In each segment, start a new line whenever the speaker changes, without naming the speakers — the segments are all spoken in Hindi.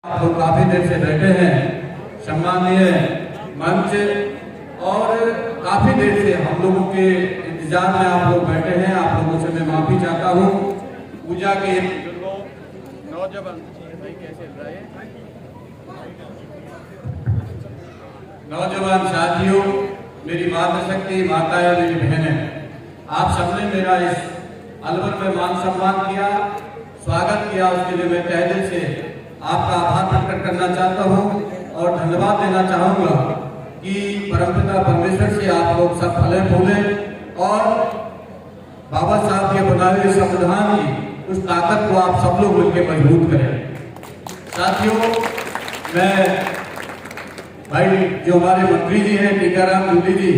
आप लोग काफी देर से बैठे हैं, सम्मानीय मंच, और काफी देर से हम लोगों के इंतजार में आप लोग बैठे हैं। आप लोगों से मैं माफी चाहता हूँ। पूजा के नौजवान साथियों, मेरी मातृशक्ति माताएं, मेरी बहनें, आप सबने मेरा इस अलवर में मान सम्मान किया, स्वागत किया, उसके लिए मैं तहे दिल से आपका आभार प्रकट करना चाहता हूं और धन्यवाद देना चाहूंगा कि परमपिता परमेश्वर से आप लोग सब फले फूले और बाबा साहब के बनाए हुए संविधान की उस ताकत को आप सब लोग मिलकर मजबूत करें। साथियों, मैं भाई जो हमारे मंत्री जी हैं टीकाराम जूली जी,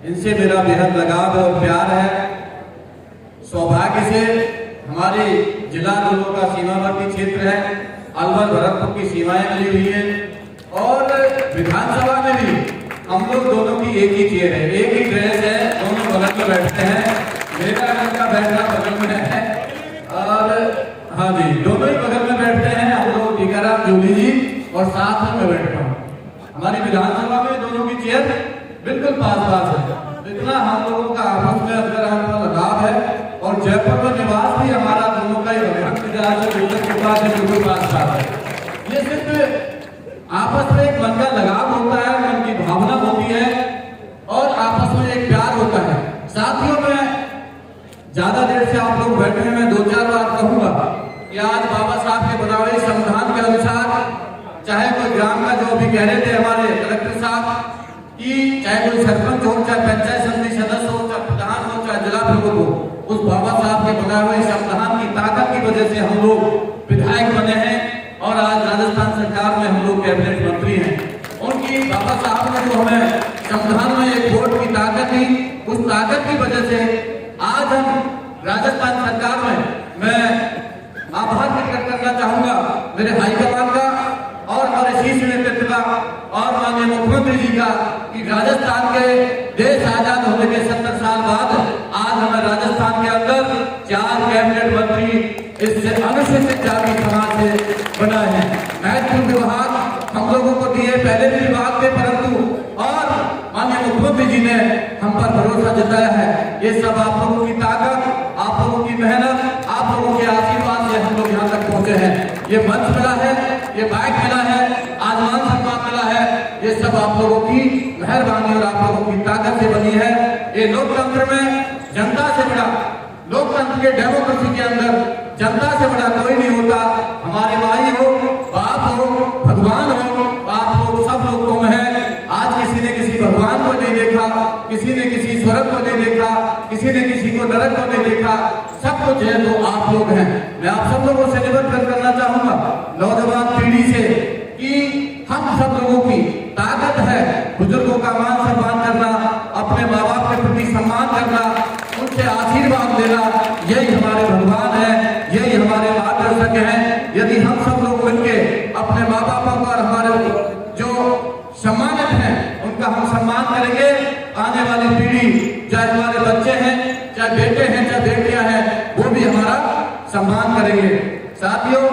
इनसे मेरा बेहद लगाव और प्यार है। सौभाग्य से हमारे जिला दोनों का सीमावर्ती क्षेत्र है, अलवर भरतपुर की सीमाएं मिली हुई है और विधानसभा में भी हम लोग दोनों की एक ही चेयर है, एक ही ड्रेस है, दोनों बगल में बैठते हैं। मेरा उनका बैठना बगल में है और हाँ जी, दोनों ही बगल में बैठते हैं हम लोग, टीकाराम जूली जी और साथ में बैठता हूँ। हमारी विधानसभा में दोनों की चेयर बिल्कुल पास है, इतना हम लोगों का आपस में अंदर हमारा लगाव है और जयपुर में निवास भी हमारा दोनों का ही बिल्कुल पास है। ये सिर्फ आपस में एक मन का लगाव होता है, मन की भावना होती है और आपस में एक प्यार होता है। साथियों, मैं ज्यादा देर से आप लोग बैठे हैं, मैं 2-4 बात कहूंगा कि आज बाबा साहब के बनाए संविधान के अनुसार चाहे कोई ग्राम का जो अभी कह रहे थे हमारे कलेक्टर साहब कि चाहे कोई सरपंच हो, चाहे पंचायत समिति सदस्य हो, चाहे प्रधान हो, चाहे जिला प्रमुख हो, उस बाबा साहब के बनाए हुए संविधान की ताकत की वजह से हम लोग विधायक बने हैं और आज राजस्थान सरकार में हम लोग कैबिनेट मंत्री हैं। उनकी बाबा साहब ने जो हमें संविधान में एक वोट की ताकत दी, उस ताकत की वजह से आज हम राजस्थान सरकार में मैं आभार प्रकट करना चाहूंगा मेरे हाईकमान का और हमारे शीर्ष नेतृत्व का और माननीय मुख्यमंत्री जी का कि राजस्थान के देश आजाद होने के 70 साल बाद आज हमें राजस्थान के अंदर 4 कैबिनेट मंत्री इससे अनुसूचित जाति समाज से बनाए हैं। महत्वपूर्ण विभाग हम लोगों को दिए, पहले भी विभाग थे, परंतु और माननीय मुख्यमंत्री जी ने हम पर भरोसा जताया है। ये सब आप लोगों की ताकत, आप लोगों की मेहनत, आप लोगों के आशीर्वाद से हम लोग यहाँ तक पहुंचे हैं। ये मंच मिला है, ये बाइक मिला है, आज मान सम्मान मिला है, ये सब आप लोगों की मेहरबानी और आप लोगों की ताकत से बनी है। ये लोकतंत्र में जनता से बड़ा, लोकतंत्र के डेमोक्रेसी के अंदर जनता से बड़ा कोई नहीं होता। हमारे भाई हो, बाप हो, भगवान हो, आप लोग सब लोग तुम हैं। आज किसी ने किसी भगवान को नहीं देखा, किसी ने किसी स्वर्ग को नहीं देखा, किसी ने किसी को नरक को नहीं देखा, सब कुछ है तो आप लोग हैं। मैं आप सब लोगों से निवेदन करना चाहूंगा, नौजवान पीढ़ी से, कि हम सब लोगों की ताकत है बुजुर्गों का मान सम्मान करना, अपने माँ बाप के प्रति सम्मान करना, उनसे आशीर्वाद लेना, यही हमारे भगवान है, यही हमारे मार्गदर्शक हैं। यदि हम सब लोग मिलके अपने माँ बापों का और हमारे जो सम्मानित हैं उनका हम सम्मान करेंगे, आने वाली पीढ़ी, चाहे हमारे बच्चे हैं, चाहे बेटे हैं, चाहे बेटियां हैं, वो भी हमारा सम्मान करेंगे। साथियों,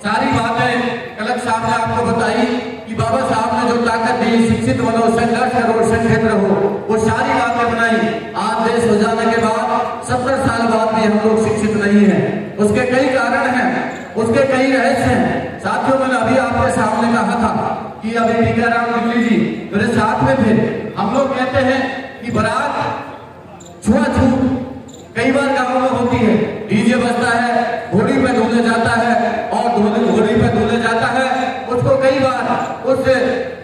सारी बातें कलेक्टर साहब ने आपको बताई कि बाबा साहब ने जो ताकत दी, शिक्षित बनो, संघर्ष करो, संगठित रहो, वो सारी बातें बनाई। आज देश हो जाने के बाद 70 साल बाद भी हम लोग शिक्षित नहीं है। उसके कई कारण हैं, उसके कई रहस्य हैं। साथियों, मैंने अभी आपके सामने कहा था कि अभी टीकाराम जूली जी मेरे साथ में थे। हम लोग कहते हैं कि बारात छुआछूत कई बार गाँव में होती है, डीजे बजता है, घोड़ी पे दूल्हे जाता है और घोड़ी पे दूल्हे जाता है, उसको कई बार उस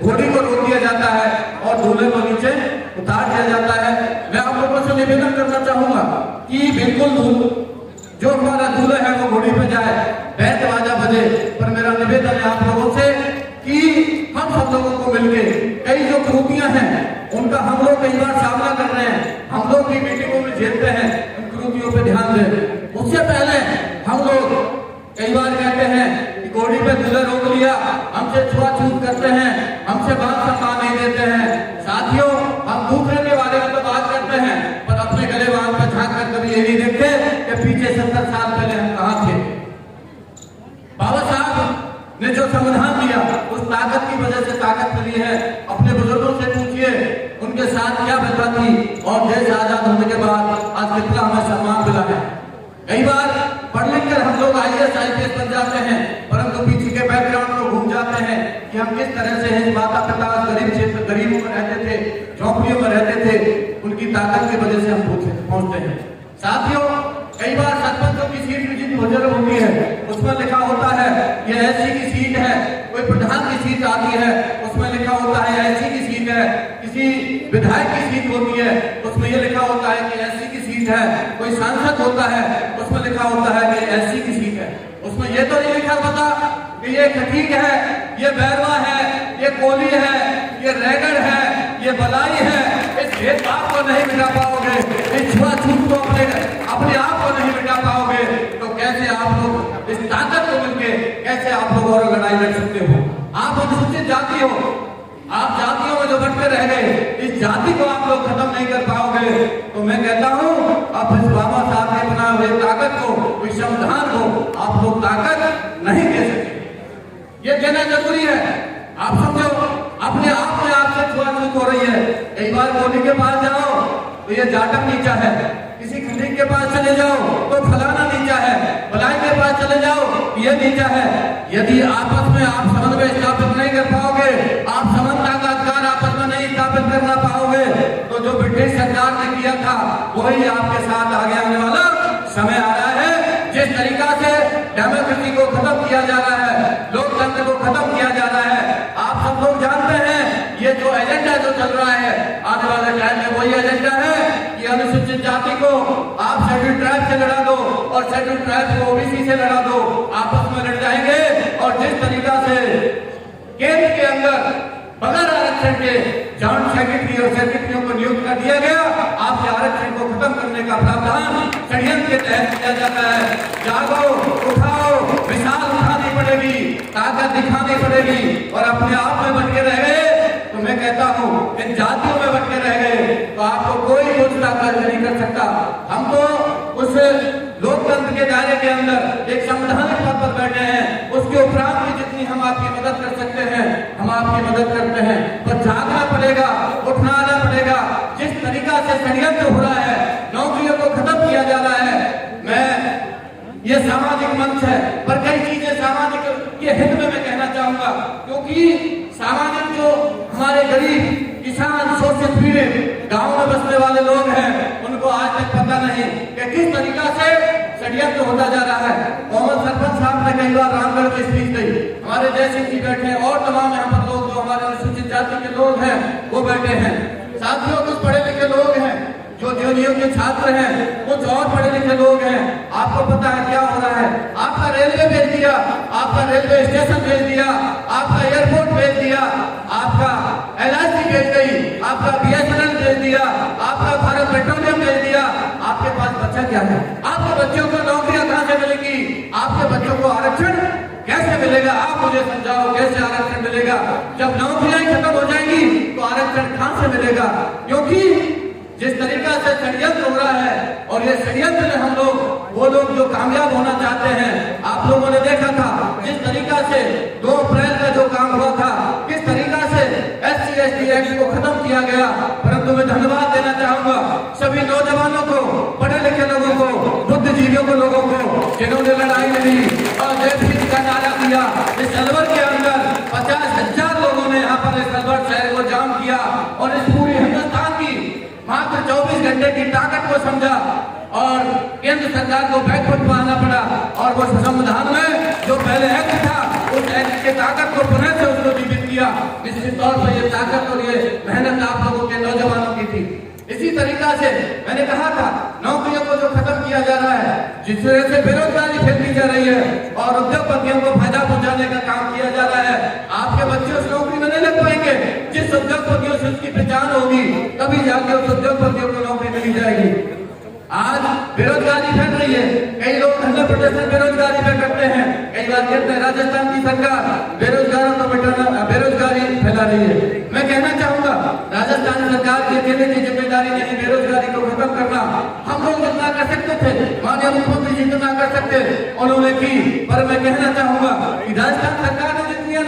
घोड़ी को रोक दिया जाता है और दूल्हे को नीचे उतार दिया जाता है। मैं आप लोगों से निवेदन करना चाहूंगा कि बिल्कुल जो हमारा दूल्हा है वो घोड़ी पे जाए, बैंड बाजा बजे, पर मेरा निवेदन है आप लोगों से कि हम सब लोगों को मिलके कई जो त्रुटियां हैं उनका हम लोग कई बार सामना कर रहे हैं, हम लोग की मीटिंगों में झेलते हैं, उन त्रुटियों पे ध्यान दें। उससे पहले हम लोग कई बार कहते हैं कि घोड़ी पे दूल्हा रोक लिया, हमसे छुआछूत करते हैं, हमसे मान सम्मान नहीं देते हैं। साथियों, हम दूसरे के बारे में तो बात करते हैं पर अपने गले बांध पर झांक कर कभी ये नहीं देखते कि पीछे 70 साल पहले हम कहाँ थे। बाबा साहब ने जो संविधान दिया, उस ताकत की वजह से ताकत मिली है। अपने बुजुर्गों से पूछिए उनके साथ क्या वजह थी और देश आजाद होने के बाद आज कितना हमें सम्मान मिला है। कई बार पढ़ लिख कर हम लोग IAS IPS बन जाते हैं, परंतु पीछे के बैकग्राउंड को भूल जाते हैं कि हम किस तरह से माता पिता गरीब क्षेत्र गरीबों में रहते थे, झोंपड़ियों में रहते थे, उनकी ताकत की वजह से हम पहुंचते हैं। साथियों, कई बार सरपंचों की सीट की जितनी बुजुर्ग होती है उसमें लिखा होता है ये SC की सीट है, कोई प्रधान की सीट आती है उसमें लिखा होता है SC की सीट है, किसी विधायक की सीट होती है उसमें ये लिखा होता है कि SC की सीट है, कोई सांसद होता है उसमें लिखा होता है कि SC की सीट है। उसमें ये तो नहीं लिखा पता कि ये खटीक है, ये बैरवा है, ये कोली है, ये रैगड़ है, ये बलाई है। इस भेदभाव को नहीं मिटा पाओगे, इस छुआछूत को अपने आप को नहीं मिटा पाओगे, तो कैसे आप लोग इस ताकत को मिलके कैसे आप लोग और लड़ाई लड़ सकते हो। आप अनुसूचित जाति हो, आप जातियों में जो बंटे रह गए, इस जाति को आप लोग खत्म नहीं कर पाओगे। तो मैं कहता हूँ अब इस बाबा साहब ने बनाए हुए ताकत को, इस संविधान को आप लोग ताकत नहीं दे सके, ये देना जरूरी है। आप समझो अपने आप में आपसे छुआछूत हो रही है। कई बार कोली के पास जाओ तो ये जाटक नीचा है, किसी खंडिक के पास चले जाओ तो फलाना नीचा है, फलाई के पास चले जाओ ये नीचा है। यदि आपस में आप समन्वय स्थापित नहीं कर पाओगे, आप समानता का अधिकार आपस में नहीं स्थापित करना पाओगे, तो जो ब्रिटिश सरकार ने किया था वही आपके साथ आगे आने वाला समय आ रहा है। जिस तरीका से डेमोक्रेसी को खत्म किया जा रहा है, लोकतंत्र को खत्म किया जा रहा है, आप सब लोग जानते हैं ये जो एजेंडा जो चल रहा है आने वाले टाइम में वही एजेंडा है कि अनुसूचित जाति को आप शेड्यूल ट्राइब से लड़ा दो और शेड्यूल ट्राइब को OBC से लड़ा दो, आपस में लड़ जाएंगे। और जिस तरीका से केंद्र के अंदर बगैर आरक्षण के जॉइंट सेक्रेटरी और सेक्रेटरियों को नियुक्त कर दिया गया, आपके आरक्षण को खत्म करने का प्रावधान षड्यंत्र के तहत किया जाता है। जागो, उठाओ, मिसाल उठानी पड़ेगी, ताकत दिखानी पड़ेगी। और अपने आप में बन के रह गए तो मैं कहता हूँ इन जातियों में बन के रह गए तो आपको कोई दूसरा कार्य नहीं कर सकता। हम तो उस लोकतंत्र के दायरे के अंदर एक संवैधानिक पद पर बैठे हैं, उसके उपरांत भी जितनी हम आपकी मदद कर सकते हैं हम आपकी मदद करते हैं, पर जागना पड़ेगा, उठना आना पड़ेगा। जिस तरीका से षड्यंत्र हो रहा है, नौकरियों को खत्म किया जा रहा है, मैं ये सामाजिक मंच है पर कई चीजें सामाजिक के हित में मैं कहना चाहूंगा, क्योंकि सामाजिक जो हमारे गरीब किसान शोषित पीड़ित गांव में बसने वाले लोग हैं उनको आज तक पता नहीं कि किस तरीका से षड्यंत्र होता जा रहा है। मोहम्मद सरपंच साहब ने कई बार रामगढ़ में स्पीच दी, हमारे जैसे जी बैठे और तमाम यहाँ पर लोग जो हमारे अनुसूचित जाति के लोग हैं वो बैठे हैं। साथियों कुछ पढ़े लिखे लोग हैं जो जेएनयू के छात्र हैं, कुछ और पढ़े लिखे लोग हैं। आपको पता है क्या हो रहा है, आपका रेलवे भेज दिया, आपका रेलवे स्टेशन भेज दिया, आपका एयरपोर्ट भेज दिया, आपका LIC भेज गई, आपका BSNL भेज दिया, आपका भारत पेट्रोलियम भेज दिया। आपके पास बचा क्या है? आपके बच्चों को नौकरियां कहां से मिलेगी? आपके बच्चों को आरक्षण कैसे मिलेगा? आप मुझे समझाओ कैसे आरक्षण मिलेगा? जब नौकरियां खत्म हो जाएंगी तो आरक्षण कहां से मिलेगा? क्योंकि जिस तरीका से षड्यंत्र हो रहा है और ये षड्यंत्र में हम लोग वो लोग जो कामयाब होना चाहते हैं, आप लोगों ने देखा था जिस तरीका से 2 अप्रैल का जो काम हुआ था, किस तरीका से SC/ST एक्ट को खत्म किया गया। परंतु मैं धन्यवाद देना चाहूंगा सभी नौजवानों को, पढ़े लिखे लोगों को, बुद्धिजीवियों को, लोगों को जिन्होंने लड़ाई लड़ी और देश हित का नारा दिया। इस अलवर के अंदर 50,000 लोगों ने यहाँ पर इस अलवर शहर को जाम किया और इस पूरी हिंदुस्तान की मात्र 24 घंटे की ताकत को समझा और केंद्र सरकार को बैकफुट पर आना पड़ा। और वो संविधान में जो पहले एक्ट था उस एक्ट की ताकत को पुनः से उसको जीवित किया। निश्चित तौर पर ये ताकत और ये मेहनत आप लोगों के नौजवानों की थी। इसी तरीका से मैंने कहा था नौकरियों को जो खत्म किया जा रहा है, जिस वजह से बेरोजगारी फैलती जा रही है और उद्योगपतियों को फायदा पहुंचाने का काम किया जा रहा है। आपके बच्चे उस नौकरी में नहीं लग पाएंगे, जिस उद्योगपतियों से उसकी पहचान होगी तभी जाके उस उद्योगपतियों को नौकरी मिली जाएगी। आज बेरोजगारी फैल रही है, कई लोग धरना प्रदर्शन बेरोजगारी में करते हैं। कई बार कहते हैं राजस्थान की सरकार बेरोजगारों को मिटाना, बेरोजगारी फैला रही है। मैं कहना चाहूंगा राजस्थान सरकार की अकेले की जिम्मेदारी नहीं बेरोजगारी को खत्म करना। हम लोग जितना कर सकते थे, माननीय मुख्यमंत्री जी जितना कर सकते उन्होंने की, पर मैं कहना चाहूंगा कि राजस्थान सरकार ने जितनी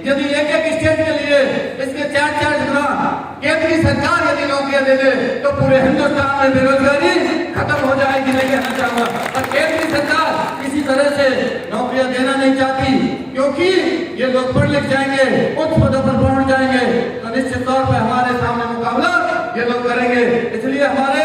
यदि एक एक स्टेट के लिए इसके 4-4 गुना केंद्रीय सरकार यदि नौकरियां दे दे तो पूरे हिंदुस्तान में बेरोजगारी खत्म हो जाएगी। नहीं कहना चाहूंगा, पर केंद्रीय सरकार किसी तरह से नौकरियां देना नहीं चाहती, क्योंकि ये लोग पढ़ लिख जाएंगे, उच्च पदों पर पहुंच जाएंगे, तो निश्चित तौर पर हमारे सामने मुकाबला ये लोग करेंगे। इसलिए हमारे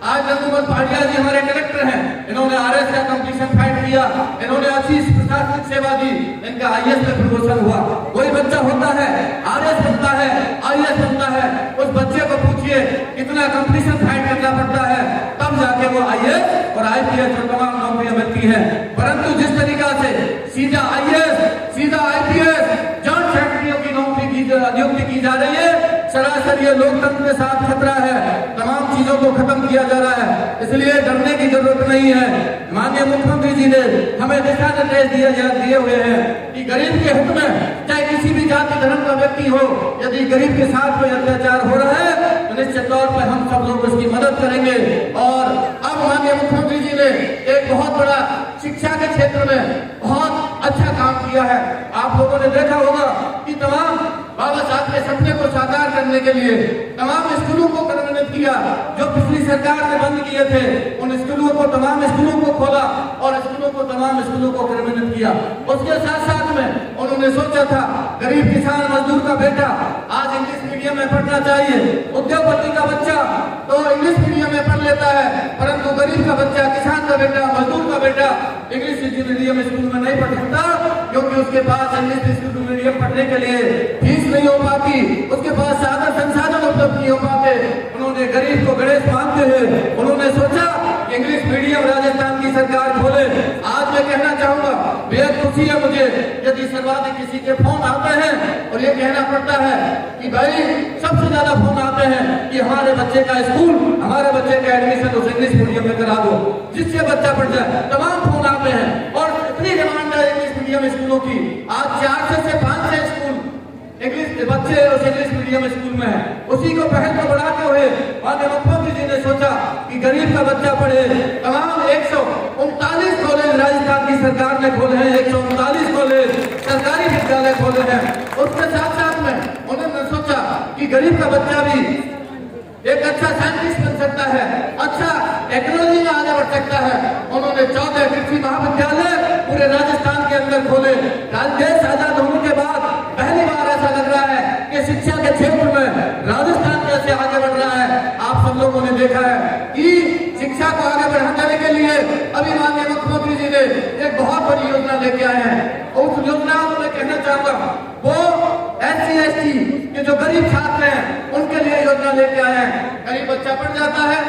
आज नंदुमल पहाड़िया जी हमारे कलेक्टर हैं, इन्होंने आरएस का कंपटीशन फाइट किया, इन्होंने अच्छी प्रशासनिक सेवा दी, इनका आईएएस में प्रमोशन हुआ। कोई बच्चा होता है आरएस बनता है, आईएएस बनता है, उस बच्चे को पूछिए कितना कंपटीशन फाइट करना पड़ता है, तब जाके वो आईएएस और आईपीएस और तमाम नौकरियां मिलती हैं। परंतु जिस तरीका से सीधा आईएएस सीधा आईपीएस जॉइंट फैक्ट्रियों की नियुक्ति की जा रही है, सरासर ये लोकतंत्र के साथ खतरा है, तमाम चीजों को खत्म किया जा रहा है। इसलिए डरने की जरूरत नहीं है। माननीय मुख्यमंत्री जी ने हमें दिशा निर्देश दिए हुए हैं कि गरीब के हित में, चाहे किसी भी जाति धर्म का व्यक्ति हो, यदि गरीब के साथ कोई अत्याचार हो रहा है तो निश्चित तौर पर हम सब लोग उसकी मदद करेंगे। और अब माननीय मुख्यमंत्री जी ने एक बहुत बड़ा शिक्षा के क्षेत्र में बहुत अच्छा काम किया है। आप लोगों ने देखा होगा कि तमाम बाबा साहब के सपने को साकार करने के लिए तमाम स्कूलों को कार्यान्वित किया, जो पिछली सरकार ने बंद किए थे, उन स्कूलों को तमाम स्कूलों को खोला और तमाम स्कूलों को कार्यान्वित किया। उसके साथ साथ में उन्होंने सोचा था गरीब किसान मजदूर का बेटा आज इंग्लिश मीडियम में पढ़ना चाहिए, उद्योगपति का बच्चा तो इंग्लिश मीडियम में पढ़ लेता है, परंतु गरीब का बच्चा, किसान का बेटा, मजदूर का बेटा इंग्लिश मीडियम स्कूल में नहीं पढ़ सकता, क्योंकि उसके पास इंग्लिश मीडियम पढ़ने के लिए फीस नहीं हो पाती, उसके पास साधन संसाधन उपलब्ध नहीं हो पाते। उन्होंने गरीब को गणेश मानते हुए उन्होंने सोचा कि इंग्लिश मीडियम राजस्थान की सरकार खोले। आज मैं कहना चाहूंगा, बेहद खुशी है मुझे यदि सर्वाधिक किसी के फोन आते हैं और ये कहना पड़ता है कि भाई सबसे ज्यादा फोन आते हैं कि हमारे बच्चे का स्कूल, हमारे बच्चे का एडमिशन उस इंग्लिश मीडियम में करा दो, जिससे बच्चा पढ़ जाए। तमाम फोन आते हैं और इतनी डिमांड है इंग्लिश मीडियम स्कूलों की। आज 400 से 500 स्कूल इंग्लिश बच्चे उस इंग्लिश मीडियम स्कूल में है। उसी को पहल को बढ़ाते हुए माननीय मुख्यमंत्री जी ने सोचा कि गरीब का बच्चा पढ़े। तमाम 139 कॉलेज राजस्थान की सरकार ने खोले हैं, 139 कॉलेज सरकारी विद्यालय खोले हैं। उसके साथ साथ में उन्होंने सोचा कि गरीब का बच्चा भी एक अच्छा साइंटिस्ट बन सकता है, अच्छा टेक्नोलॉजी में आगे बढ़ सकता है। उन्होंने 14 कृषि महाविद्यालय पूरे राजस्थान के अंदर खोले। देश आजाद होने के बाद पहली बार ऐसा लग रहा है कि शिक्षा के क्षेत्र में राजस्थान कैसे आगे बढ़ रहा है। आप सब लोगों ने देखा है कि शिक्षा को आगे बढ़ाने के लिए अभी माननीय मुख्यमंत्री जी ने एक बहुत बड़ी योजना लेके आए हैं। उस योजना को मैं कहना चाहूंगा, वो SC/ST के जो गरीब छात्र हैं उनके लिए योजना लेके आए हैं। गरीब बच्चा पढ़ जाता है,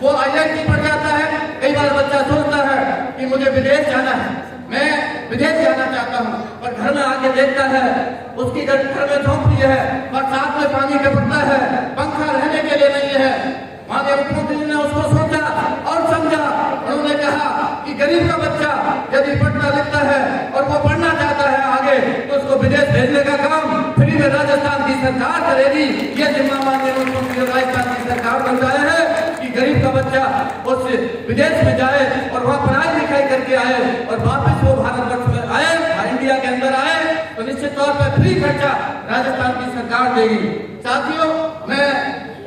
वो IIT पढ़ जाता है। कई बार बच्चा सोचता है कि मुझे विदेश जाना है, मैं विदेश जाना चाहता हूँ, पर घर में आके देखता है उसकी घर में झोंपड़ी है, बरसात में पानी टपकता है, पंखा रहने के लिए नहीं है। माननीय मुख्यमंत्री जी ने उसको सोचा और समझा। उन्होंने कहा कि गरीब का बच्चा यदि पढ़ना लिखता है और वो पढ़ना चाहता है आगे, तो उसको विदेश भेजने का काम फ्री में राजस्थान की सरकार करेगी। ये जिम्मा माननीय मुख्यमंत्री राजस्थान की सरकार बन गया है कि गरीब का बच्चा उस विदेश में जाए और वहाँ पढ़ाई लिखाई करके आए और वापस वो भारतवर्ष में आए, इंडिया के अंदर आए, तो निश्चित तौर पर फ्री खर्चा राजस्थान की सरकार देगी। साथियों, मैं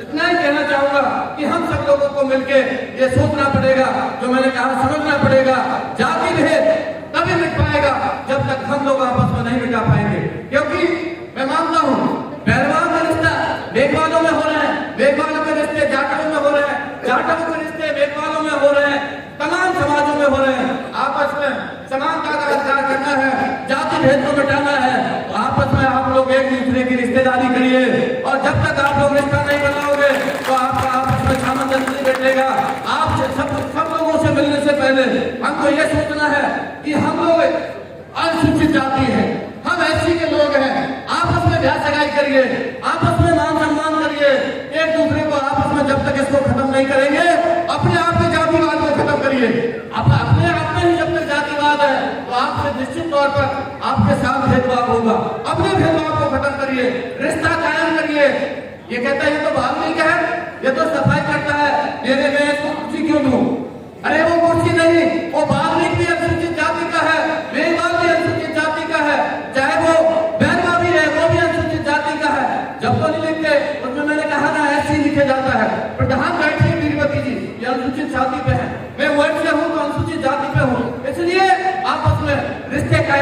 इतना ही कहना चाहूंगा कि हम सब लोगों को मिलके ये सोचना पड़ेगा, जो मैंने कहा समझना पड़ेगा। जाति भेद तभी मिट पाएगा जब तक हम लोग आपस में नहीं मिटा पाएंगे, क्योंकि मैं मानता हूँ पहलवान के रिश्ता बेगवालों में हो रहे हैं, बेगवालों के रिश्ते जाटों में हो रहे हैं, जाटों के रिश्ते बेगवालों में हो रहे हैं, तमाम समाजों में हो रहे हैं। आपस में समानता का अधिकार करना है, जाति भेद को मिटाना है, तो आपस में आप लोग एक दूसरे की रिश्तेदारी करिए। और जब तक आप लोग रिश्ता नहीं बनाओगे तो आपका आपस में सामंजस्य नहीं बैठेगा। आप सब लोगों से मिलने से पहले हमको ये सोचना है कि हम लोग अनुसूचित जाति है, हम SC के लोग हैं। आपस में ब्याह सगाई करिए, आपस में मान सम्मान करिए, एक दूसरे को आपस में जब तक इसको खत्म नहीं करेंगे, अपने आप के जातिवाद को खत्म करिए। अपने आप में ही जब तक जातिवाद है तो आपसे निश्चित तौर पर आपके साथ भेदभाव होगा। अपने भेदभाव को खत्म करिए, रिश्ता कायम करिए। ये कहता है ये तो वाल्मीकि है, ये तो सफाई करता है, मेरे में इसको कुर्सी क्यों दूं? अरे वो कुर्सी नहीं, वो वाल्मीकि भी अनुसूचित जाति का है, मेघवाल भी अनुसूचित जाति का है, चाहे वो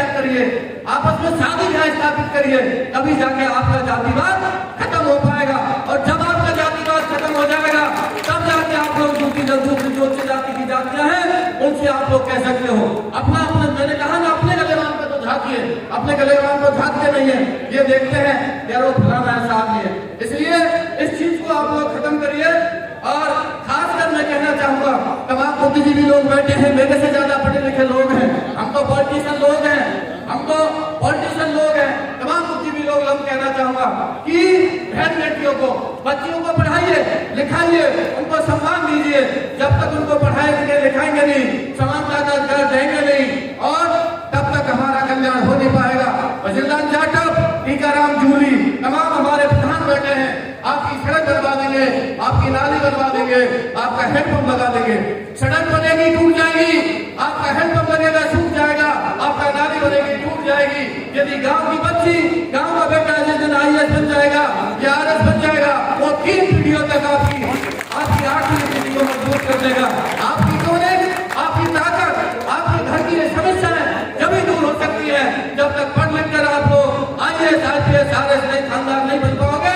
कायम करिए, आपस में शादी ब्याह स्थापित करिए, तभी जाके आपका जातिवाद खत्म हो पाएगा। और जब आपका जातिवाद खत्म हो जाएगा तब जाके आप लोग दूसरी जो जाति की जातियां हैं उनसे आप लोग कह सकते हो। अपना मैंने कहा ना, अपने गलेवान पे तो झांकिए, अपने गलेवान को झांकते नहीं है, ये देखते हैं यार वो फलाना ऐसा आदमी है। इसलिए इस चीज को आप लोग खत्म करिए। और खासकर मैं कहना चाहूंगा, तमाम बुद्धिजीवी लोग बैठे हैं, मेरे से ज्यादा पढ़े लिखे लोग हैं, हम तो पॉलिटिशियन लोग हैं, तमाम बुद्धिजीवी लोग हम कहना चाहूंगा कि बहन बेटियों को, बच्चियों को पढ़ाइए लिखाइए, उनको सम्मान दीजिए। जब तक उनको पढ़ाएंगे लिखाएंगे नहीं, समानता का दर्जा देंगे नहीं, और तब तक हमारा कल्याण हो नहीं पाएगा। वजीरलाल जाटव, टीकाराम जूली, तमाम हमारे प्रधान बैठे हैं, आपकी सड़क बनवा देंगे, आपकी नाली बनवा देंगे, आपका हैंडपंप लगा देंगे। सड़क बनेगी टूट जाएगी, आपका हैंडपंप लगेगा सूख जाएगा, आपका नाली बनेगी टूट जाएगी। यदि गांव की बच्ची, गांव का बेटा जिस दिन IAS बन जाएगा या RS बन जाएगा, वो 3 पीढ़ियों तक आपकी 8वीं पीढ़ी को मजबूत कर देगा। आपकी नॉलेज, आपकी ताकत, आपके घर की समस्याएं जब भी दूर हो सकती है जब तक पढ़ लिख कर आप लोग IAS IPS RS नहीं खानदान नहीं बन पाओगे।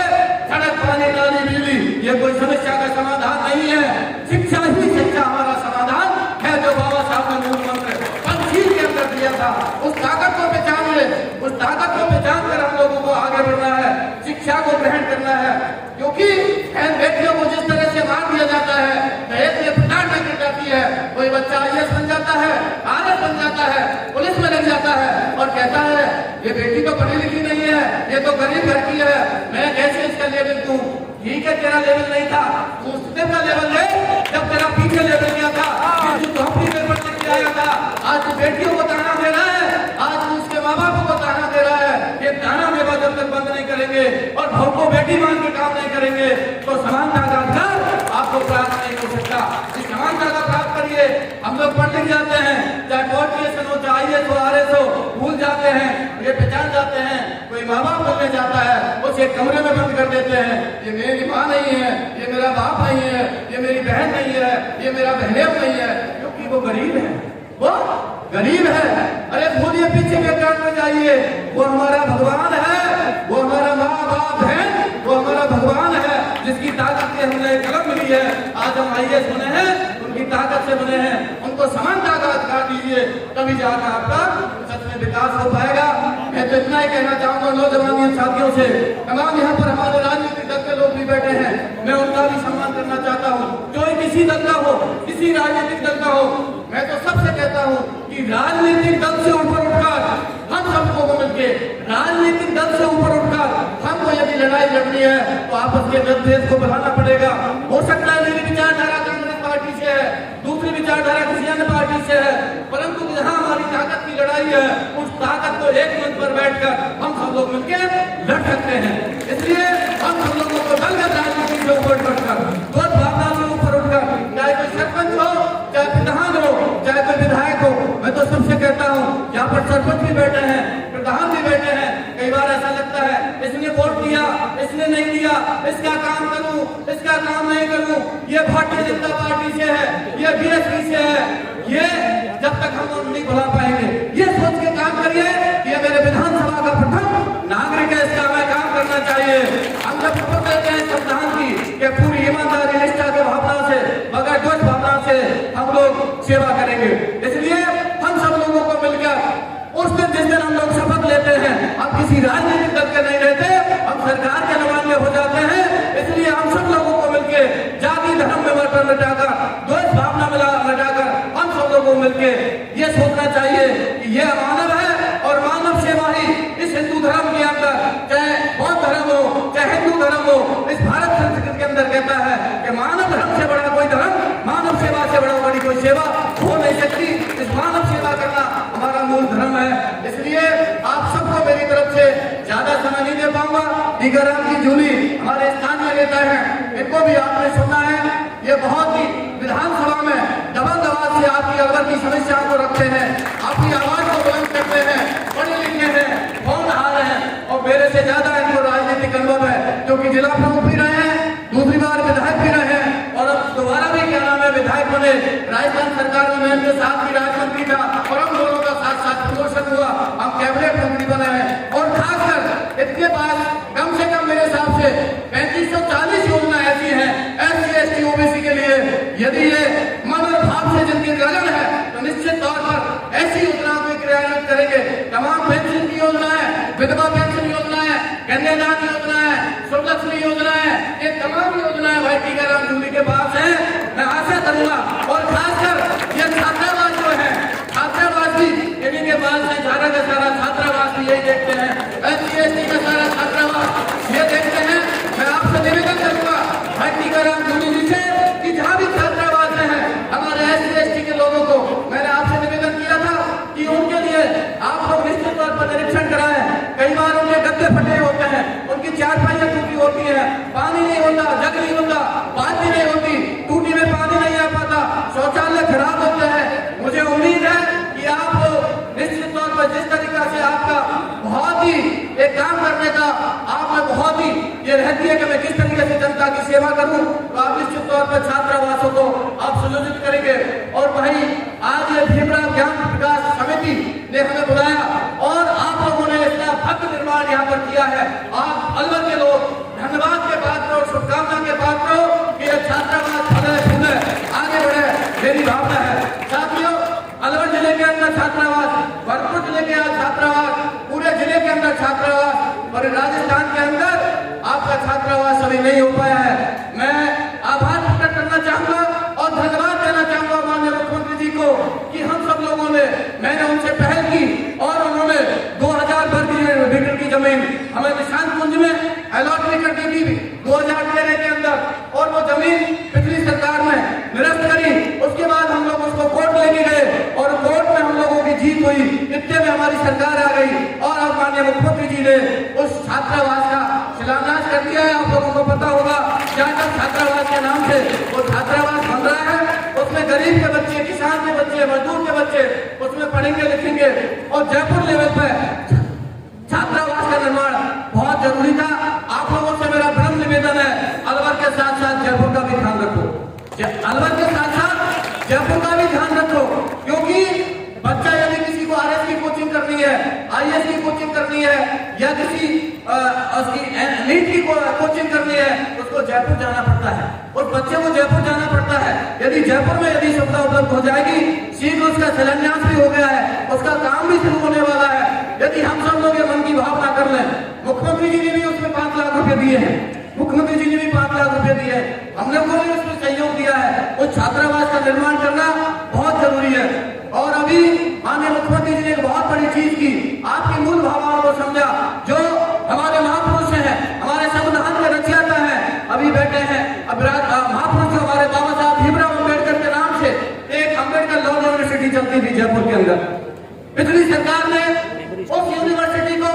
सड़क, पानी, नाली, बिजली ये कोई समस्या का समाधान नहीं है। शिक्षा ही शिक्षा हमारा समाधान है, जो बाबा साहब ने मूल मंत्र पंचशील के अंदर दिया था। उस ताकत को पहचान ले, उस ताकत को पहचान कर हम लोगों को आगे बढ़ना है, शिक्षा को ग्रहण करना है। क्योंकि बहन बेटियों को जिस तरह से मार दिया जाता है, दहेज में प्रताड़ना में गिर जाती है, कोई बच्चा IAS बन जाता है, RS बन जाता है, पुलिस में लग जाता है और कहता है ये बेटी तो पढ़ी लिखी नहीं है, ये तो गरीब घर की है, मैं कैसे इसका लेवल दूं। ठीक है, तेरा लेवल नहीं था, उसने का लेवल ले, जब तेरा पीछे लेवल किया था, तो अपनी पेपर लिख के आया था। आज तो बेटियों को ताना दे रहा है, आज तो उसके माँ बाप को ताना दे रहा है। ये ताना देवा जब तक बंद नहीं करेंगे और भाव को बेटी मान के काम नहीं करेंगे तो समानता का अधिकार आपको प्राप्त नहीं हो सकता। इस समानता का प्राप्त करिए। हम लोग पढ़ लिख जाते हैं, चाहे पॉलिटिशियन हो, चाहे IAS हो, RS हो, भूल जाते हैं, ये पहचान जाते हैं। कोई माँ बाप बोलने जाता है, उसे कमरे में बंद कर देते हैं, ये मेरी माँ नहीं है, ये मेरा बाप नहीं है, ये मेरी बहन नहीं है, ये मेरा बहनेव नहीं है, क्योंकि वो गरीब है, वो गरीब है। अरे भूलिए पीछे बैकग्राउंड में जाइए, वो हमारा भगवान है, वो हमारा माँ बाप है, वो हमारा भगवान है, जिसकी ताकत से हमें कलम मिली है। आज हम IAS बने हैं, उनकी ताकत से बने हैं। उनको समानता का अधिकार दीजिए, तभी जाकर आपका सच में विकास हो पाएगा। मैं तो इतना ही कहना चाहूंगा नौजवान साथियों से, तमाम यहाँ पर हमारे राजनीतिक दल के लोग भी बैठे हैं, मैं उनका भी सम्मान करना चाहता हूँ। जो किसी दल का हो, किसी राजनीतिक दल का हो, मैं तो सबसे कहता हूँ कि राजनीतिक दल से ऊपर उठकर हम सबको मिलकर, राजनीतिक दल से ऊपर उठकर हमको यदि लड़ाई लड़नी है तो आपस के मतभेद को बढ़ाना पड़ेगा। हो सकता है मेरी विचारधारा कांग्रेस पार्टी से है, दूसरी विचारधारा किसी अन्य पार्टी से है, परंतु जहाँ हमारी ताकत की लड़ाई है, उस ताकत को एक मंच पर बैठकर हम सब लोग मिलकर लड़ सकते हैं। इसलिए हम सब लोगों को दलगत राजनीति से ऊपर उठकर, दो भावना से ऊपर उठकर, चाहे कोई सरपंच हो, चाहे प्रधान हो, चाहे कोई विधायक हो, मैं तो सबसे कहता हूँ, यहाँ पर सरपंच भी बैठे हैं, प्रधान भी बैठे हैं। कई बार ऐसा लगता है इसने वोट दिया, इसने नहीं दिया, इसका काम करूं, इसका काम नहीं करूं, ये भारतीय जनता पार्टी से है, ये BSP से है, ये जब तक हम नहीं बुला पाएंगे, ये सोच के काम करिए कि ये मेरे विधानसभा का प्रथम नागरिक है, इसका हमें काम करना चाहिए। हम जब शपथ लेते हैं संविधान की कि पूरी ईमानदारी, निष्ठा के भावना से, बगैर द्वेष भावना से हम लोग सेवा करेंगे। इसलिए हम सब लोगों को मिलकर उस दिन जिस दिन हम लोग शपथ लेते हैं, हम किसी राजनीतिक दल के नहीं रहते, हम सरकार के नुमाइंदे हो जाते हैं। इसलिए हम सब लोगों को मिलकर जाति धर्म में मत मिटाकर, द्वेष भावना मिटाकर हम सब लोगों को मिलकर ये सोचना चाहिए कि ये मानव है और मानव सेवा ही इस हिंदू धर्म के अंदर, चाहे बौद्ध धर्म हो, चाहे हिंदू धर्म हो, इस भारत संस्कृति के अंदर कहता है कि मानव धर्म से बड़ा कोई धर्म, मानव सेवा से बड़ी कोई सेवा हो नहीं सकती। इस मानव सेवा करना हमारा मूल धर्म है। इसलिए आप सबको मेरी तरफ से ज्यादा समय नहीं दे पाऊंगा। टीकाराम की जूली हमारे स्थानीय नेता हैं, इनको भी आपने सुनना है। ये बहुत ही विधानसभा में दबंग आवाज से आपकी अलवर की समस्याओं को रखते हैं, आपकी आवाज को बुलंद करते हैं, पढ़े लिखे हैं, होनहार हैं और मेरे से ज्यादा इनको राजनीतिक अनुभव है, क्योंकि जिला प्रमुख भी रहे हैं, दूसरी बार विधायक भी रहे हैं और अब दोबारा भी क्या नाम है विधायक बने। राजस्थान सरकार में मैं उनके साथ भी राज्य था और हम दोनों का साथ साथ प्रमोशन हुआ, हम कैबिनेट मंत्री बने हैं। और खासकर इनके पास कम से कम मेरे हिसाब से 3540 योजना ऐसी है SC ST OBC के लिए। यदि ये मन और भाव से जिनकी लगन है तो निश्चित तौर पर ऐसी योजनाओं को क्रियान्वित करेंगे। तमाम पेंशन की योजना है, विधवा पेंशन योजना है, कन्यादान योजना है, सुलक्ष्मी योजना है, ये तमाम योजनाएं भाई टीकाराम जूली के पास है। मैं आशा करूंगा और खासकर ये छात्रावास जो है, छात्रावास भी इन्हीं के पास है। सारा का सारा छात्रावास भी यही देखते हैं, SC ST का सारा छात्रावास ये देखते हैं। मैं आपसे निवेदन करूंगा भाई टीकाराम जूली जी से कि जहाँ भी छात्रावास है हमारे SC ST के लोगों को, मैंने आपसे निवेदन किया था कि उनके लिए आप लोग निश्चित तौर पर निरीक्षण कराएं। कई बार उनके गद्दे फटे होते हैं, उनकी चारपाइयां टूटी होती है, पानी नहीं होता, जग नहीं होता, बात भी नहीं होती, टूटी में पानी नहीं आ पाता, शौचालय खराब होते हैं। मुझे उम्मीद है कि आप लोग निश्चित तौर पर जिस तरीका से आपका बहुत ही एक काम करने का आप में बहुत ही ये रहती है कि मैं किस तरीके से जनता की सेवा करूं, तो आप निश्चित तौर पर छात्रावासों को आप सुयोजित करेंगे। और वही आज ये भीमराव ज्ञान विकास समिति ने हमें बुलाया और आप लोगों ने इतना भव्य निर्माण यहाँ पर किया है। आप अलवर के लोग धन्यवाद के पात्र और शुभकामना के पात्र हो कि यह छात्रावास फले फूले आगे बढ़े, मेरी भावना है। साथियों, अलवर जिले के अंदर छात्रावास, भरतपुर जिले के छात्रावास, पूरे जिले के अंदर छात्रावास और राजस्थान के अंदर आपका छात्रावास अभी नहीं हो पाया है। मैं आभार प्रकट करना चाहूंगा और धन्यवाद देना चाहूंगा माननीय मुख्यमंत्री जी को कि हम सब लोगों ने, मैंने उनसे पहल की और उन्होंने 2000 वर्ग मीटर की जमीन हमें निशांत कुंज में अलॉट भी कर दी थी 2013 के अंदर, और वो जमीन पिछली सरकार ने निरस्त करी। उसके बाद हम लोग उसको कोर्ट लेके गए और कोर्ट में हम लोगों की जीत हुई, इतने में हमारी सरकार आ गई और अब माननीय मुख्यमंत्री जी ने उस छात्रावास का शिलान्यास कर दिया है। आप लोगों को पता होगा क्या छात्रावास के नाम से वो छात्रावास बन रहा है, उसमें गरीब के बच्चे, किसान के बच्चे, मजदूर के बच्चे उसमें पढ़ेंगे लिखेंगे। और जयपुर लेवल पर छात्रावास का निर्माण बहुत जरूरी था। आप लोगों से मेरा विनम्र निवेदन है, अलवर के साथ साथ जयपुर का भी ध्यान रखो, अलवर के साथ साथ जयपुर का भी ध्यान रखो, क्योंकि बच्चा यदि किसी को RS की कोचिंग करनी है, IAS की कोचिंग करनी है या किसी नीट की कोचिंग करनी है, उसको जयपुर जाना पड़ता है, उस बच्चे को जयपुर जाना पड़ता है। यदि जयपुर में यदि सुविधा उपलब्ध हो जाएगी, शीघ्र उसका शिलान्यास भी हो गया है, उसका काम भी शुरू होने वाला है। यदि हम सब लोग ये मन की भावना कर लें, मुख्यमंत्री जी ने भी उसमें 5 लाख रुपए दिए हैं, मुख्यमंत्री जी ने भी 5 लाख रुपए दिए हैं, हम लोगों ने उसमें सहयोग दिया है। उस छात्रावास का निर्माण करना बहुत जरूरी है। और अभी माननीय मुख्यमंत्री जी ने एक बहुत बड़ी चीज की, आपकी मूल भावनाओं को समझा। जो हमारे महापुरुष हैं, हमारे संविधान के रचयिता हैं, अभी बैठे हैं, अब महापुरुष हमारे बाबा साहब भीमराव अम्बेडकर के नाम से एक अम्बेडकर लॉ यूनिवर्सिटी चलती थी जयपुर के अंदर। पिछली सरकार ने उस यूनिवर्सिटी को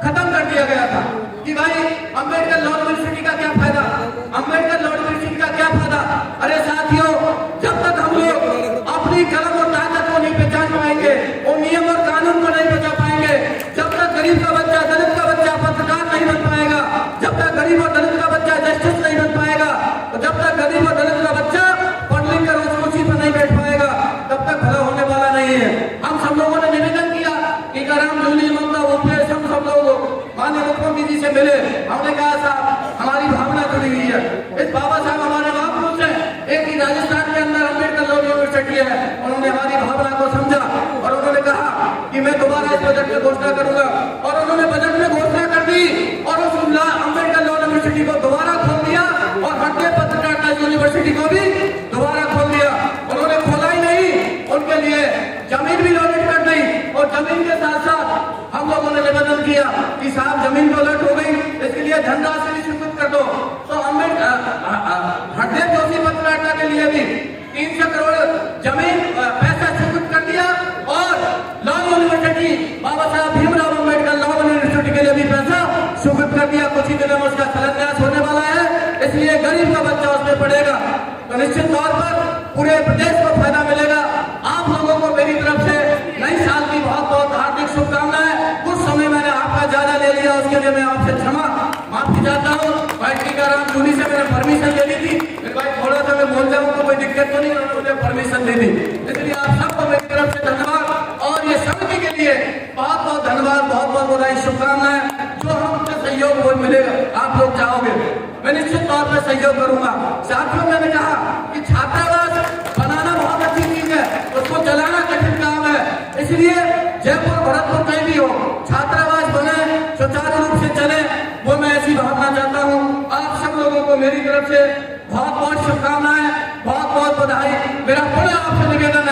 खत्म कर दिया गया था कि भाई अम्बेडकर लॉ यूनिवर्सिटी का क्या फायदा, अम्बेडकर लॉ यूनिवर्सिटी का क्या फायदा। अरे साथियों, जब तक हम लोग अपनी कलम और ताकत को नहीं पहचान पाएंगे, और नियम और कानून को नहीं बचा पाएंगे, जब तक गरीब का बच्चा, दलित का बच्चा पत्रकार नहीं बन पाएगा, जब तक गरीब और दलित का बच्चा जस्टिस नहीं बन पाएगा, जब तक गरीब और दलित का बच्चा पढ़ लिख कर उस कुर्सी पर नहीं बैठ पाएगा, तब तक भला होने वाला नहीं है। हम सब लोगों ने निवेदन किया कि टीकाराम जूली, ममता, भूपेश, हम सब लोग माननीय मुख्यमंत्री जी से मिले। हमने कहा साहब हमारी भावना जुड़ी हुई है, इस बाबा साहब हमारे महापुरुष हैं, एक ही राजस्थान के अंदर अम्बेडकर लॉ यूनिवर्सिटी है। उन्होंने हमारी भावना को समझा और उन्होंने कहा कि मैं दोबारा इस बजट में घोषणा करूंगा, और उन्होंने बजट में घोषणा कर दी और उस अम्बेडकर लॉ यूनिवर्सिटी को दोबारा खोल दिया और हटके पत्रकारिता यूनिवर्सिटी को भी दोबारा खोल दिया। उन्होंने खोला ही नहीं, उनके लिए जमीन भी अलॉट कर दी, और जमीन के साथ साथ हम लोगों ने निवेदन किया कि साहब जमीन तो अलॉट हो गई, इसके लिए धनराशि भी स्वीकृत कर दो। तो हरदेव जोशी पत्रकारिता के लिए भी 300 करोड़ जमीन पैसा स्वीकृत कर दिया, और लॉ यूनिवर्सिटी बाबा साहब भीमराव अम्बेडकर लॉ यूनिवर्सिटी के लिए भी पैसा स्वीकृत कर दिया। कुछ ही दिनों में उसका शिलान्यास होने वाला है, इसलिए गरीब का बच्चा उसमें पढ़ेगा तो निश्चित तौर पर पूरे प्रदेश को फायदा मिलेगा। आप लोगों को मेरी तरफ से नई साल की बहुत बहुत हार्दिक शुभकामनाएं। कुछ समय मैंने आपका ज्यादा ले लिया, उसके लिए मैं आपसे क्षमा माफी चाहता हूँ। भाई टीकाराम जूली से मैंने परमिशन ले ली थी, मेरे भाई थोड़ा सा मैं बोल जाऊँ तो कोई दिक्कत तो नहीं, उन्होंने मुझे परमिशन दे दी। इसलिए आप सबको मेरी तरफ से धन्यवाद और ये समिति के लिए बहुत बहुत धन्यवाद, बहुत बहुत बधाई, शुभकामनाएं। जो हमसे सहयोग वो मिलेगा, आप लोग चाहोगे, मैं निश्चित तौर पर सहयोग करूंगा। साथियों, मैंने कहा कि छात्रावास बनाना बहुत अच्छी चीज है, उसको चलाना कठिन काम है। इसलिए जयपुर भरतपुर कहीं भी हो, छात्रावास बने, सुचारू रूप से चले, वो मैं ऐसी भावना चाहता हूँ। आप सब लोगों को मेरी तरफ से बहुत बहुत शुभकामनाएं, बहुत बहुत बधाई। मेरा बड़ा आपसे निवेदन